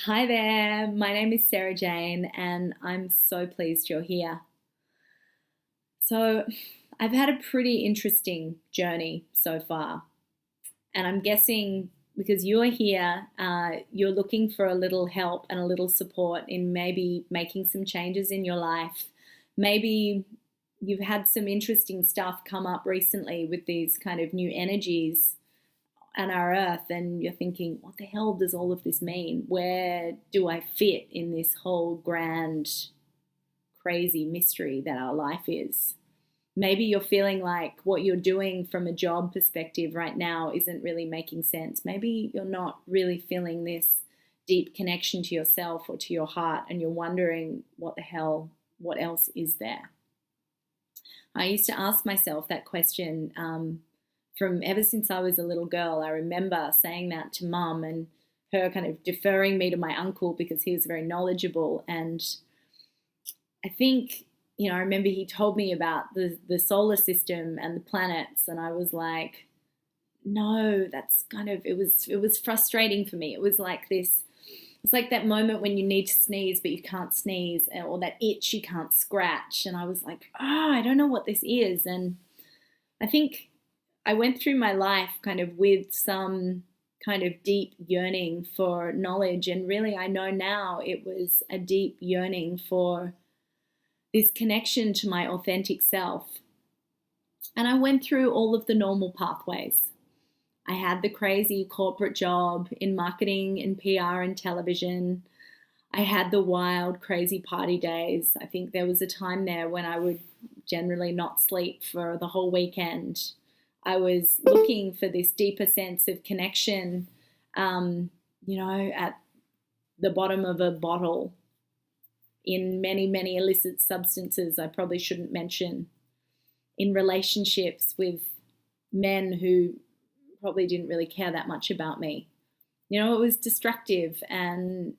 Hi there, my name is Sarah Jane, and I'm so pleased you're here. So, I've had a pretty interesting journey so far, and I'm guessing because you're here, you're looking for a little help and a little support in maybe making some changes in your life. Maybe you've had some interesting stuff come up recently with these kind of new energies on our earth, and you're thinking, what the hell does all of this mean? Where do I fit in this whole grand, crazy mystery that our life is? Maybe you're feeling like what you're doing from a job perspective right now isn't really making sense. Maybe you're not really feeling this deep connection to yourself or to your heart, and you're wondering, what the hell, what else is there? I used to ask myself that question from ever since I was a little girl. I remember saying that to mum and her kind of deferring me to my uncle because he was very knowledgeable. And I think, I remember he told me about the solar system and the planets, and I was like, no, that's kind of, it was frustrating for me. It was like this, it's like that moment when you need to sneeze but you can't sneeze, or that itch you can't scratch. And I was like, I don't know what this is. And I think I went through my life kind of with some kind of deep yearning for knowledge. And really, I know now it was a deep yearning for this connection to my authentic self. And I went through all of the normal pathways. I had the crazy corporate job in marketing and PR and television. I had the wild, crazy party days. I think there was a time there when I would generally not sleep for the whole weekend. I was looking for this deeper sense of connection, at the bottom of a bottle in many, many illicit substances I probably shouldn't mention, in relationships with men who probably didn't really care that much about me. It was destructive, and,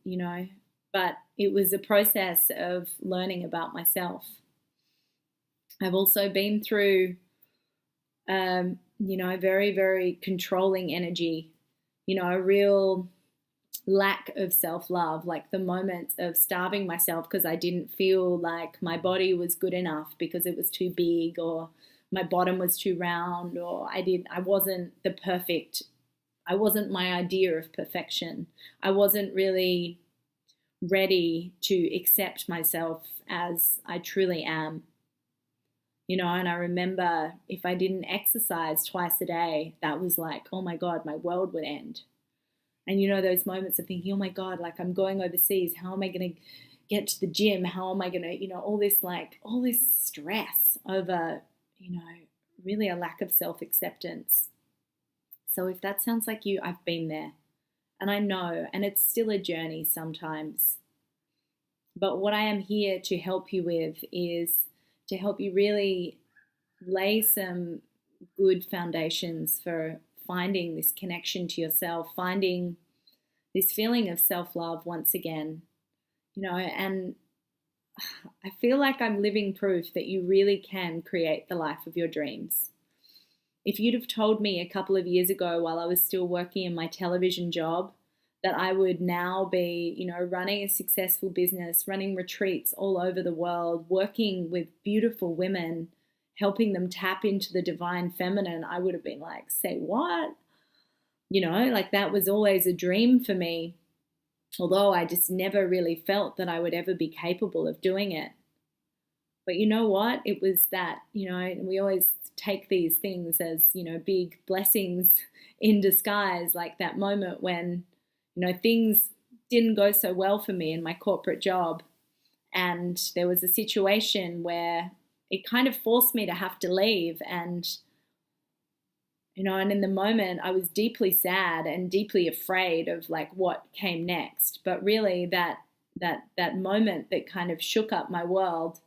but it was a process of learning about myself. I've also been through, very, very controlling energy, a real lack of self-love, like the moments of starving myself because I didn't feel like my body was good enough because it was too big, or my bottom was too round, or I wasn't I wasn't my idea of perfection. I wasn't really ready to accept myself as I truly am. And I remember if I didn't exercise twice a day, that was like, oh my God, my world would end. And those moments of thinking, oh my God, like I'm going overseas. How am I going to get to the gym? How am I going to, all this stress over, really a lack of self acceptance. So if that sounds like you, I've been there. And I know, and it's still a journey sometimes. But what I am here to help you with is to help you really lay some good foundations for finding this connection to yourself, finding this feeling of self-love once again, and I feel like I'm living proof that you really can create the life of your dreams. If you'd have told me a couple of years ago while I was still working in my television job that I would now be, running a successful business, running retreats all over the world, working with beautiful women, helping them tap into the divine feminine, I would have been like, say what? Like that was always a dream for me, although I just never really felt that I would ever be capable of doing it. But you know what? It was that, we always take these things as, big blessings in disguise, like that moment when, things didn't go so well for me in my corporate job. And there was a situation where it kind of forced me to have to leave. And and in the moment I was deeply sad and deeply afraid of like what came next. But really that moment that kind of shook up my world,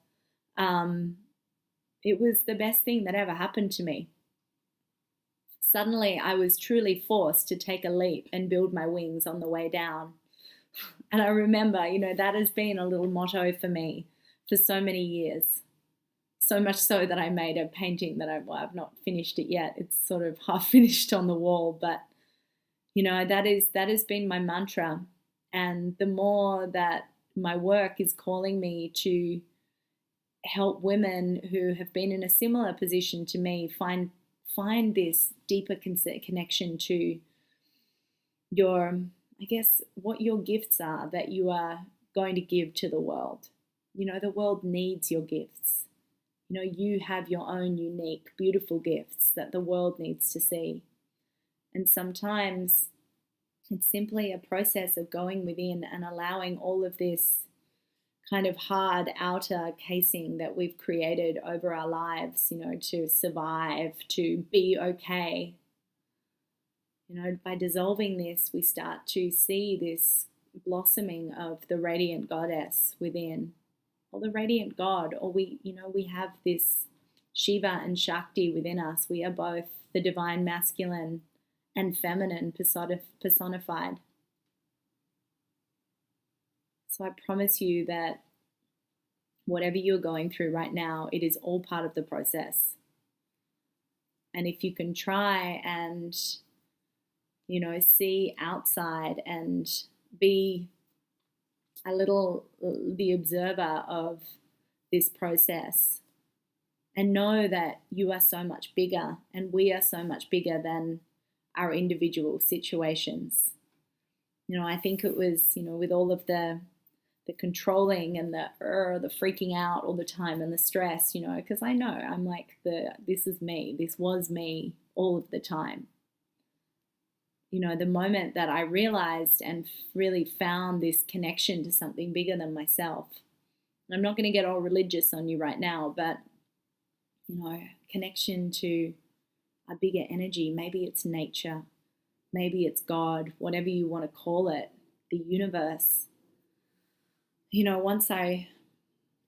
it was the best thing that ever happened to me. Suddenly I was truly forced to take a leap and build my wings on the way down. And I remember, that has been a little motto for me for so many years. So much so that I made a painting that I've not finished it yet. It's sort of half finished on the wall, but that has been my mantra. And the more that my work is calling me to help women who have been in a similar position to me find this deeper connection to your, I guess, what your gifts are that you are going to give to the world. You know, the world needs your gifts. You know, you have your own unique, beautiful gifts that the world needs to see. And sometimes it's simply a process of going within and allowing all of this kind of hard outer casing that we've created over our lives, you know, to survive, to be okay. You know, by dissolving this, we start to see this blossoming of the radiant goddess within, or the radiant god, or we have this Shiva and Shakti within us. We are both the divine masculine and feminine personified. So I promise you that whatever you're going through right now, it is all part of the process. And if you can try and, you know, see outside and be a little the observer of this process, and know that you are so much bigger and we are so much bigger than our individual situations. You know, I think it was, you know, with all of the controlling and the freaking out all the time and the stress, you know, because I know I'm like this is me, this was me all of the time. You know, the moment that I realized and really found this connection to something bigger than myself. I'm not going to get all religious on you right now, but, you know, connection to a bigger energy. Maybe it's nature, maybe it's God, whatever you want to call it, the universe. You know, once I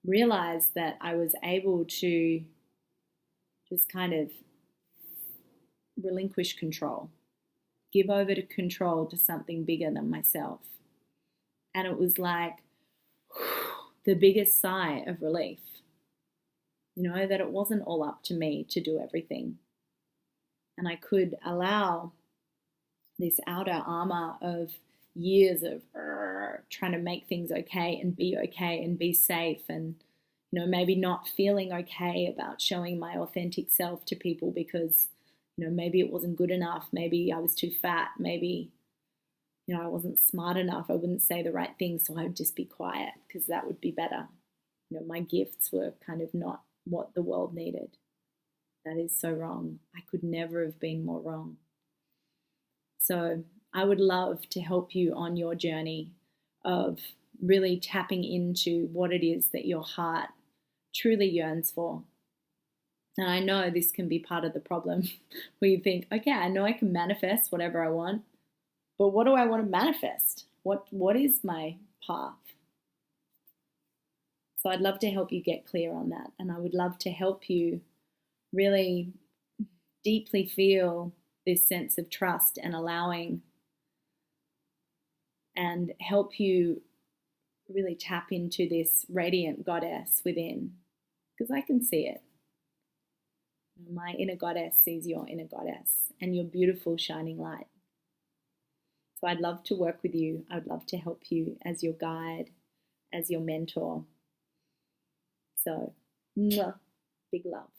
realized that I was able to just kind of relinquish control, give over to control to something bigger than myself. And it was like the biggest sigh of relief, you know, that it wasn't all up to me to do everything. And I could allow this outer armor of years of trying to make things okay and be safe, and, you know, maybe not feeling okay about showing my authentic self to people because, you know, maybe it wasn't good enough, maybe I was too fat, maybe, you know, I wasn't smart enough, I wouldn't say the right thing, so I would just be quiet because that would be better. You know, my gifts were kind of not what the world needed. That is so wrong. I could never have been more wrong. So I would love to help you on your journey of really tapping into what it is that your heart truly yearns for. And I know this can be part of the problem where you think, okay, I know I can manifest whatever I want, but what do I want to manifest? What is my path? So I'd love to help you get clear on that. And I would love to help you really deeply feel this sense of trust and allowing, and help you really tap into this radiant goddess within, because I can see it. My inner goddess sees your inner goddess and your beautiful shining light. So I'd love to work with you. I'd love to help you as your guide, as your mentor. So, big love.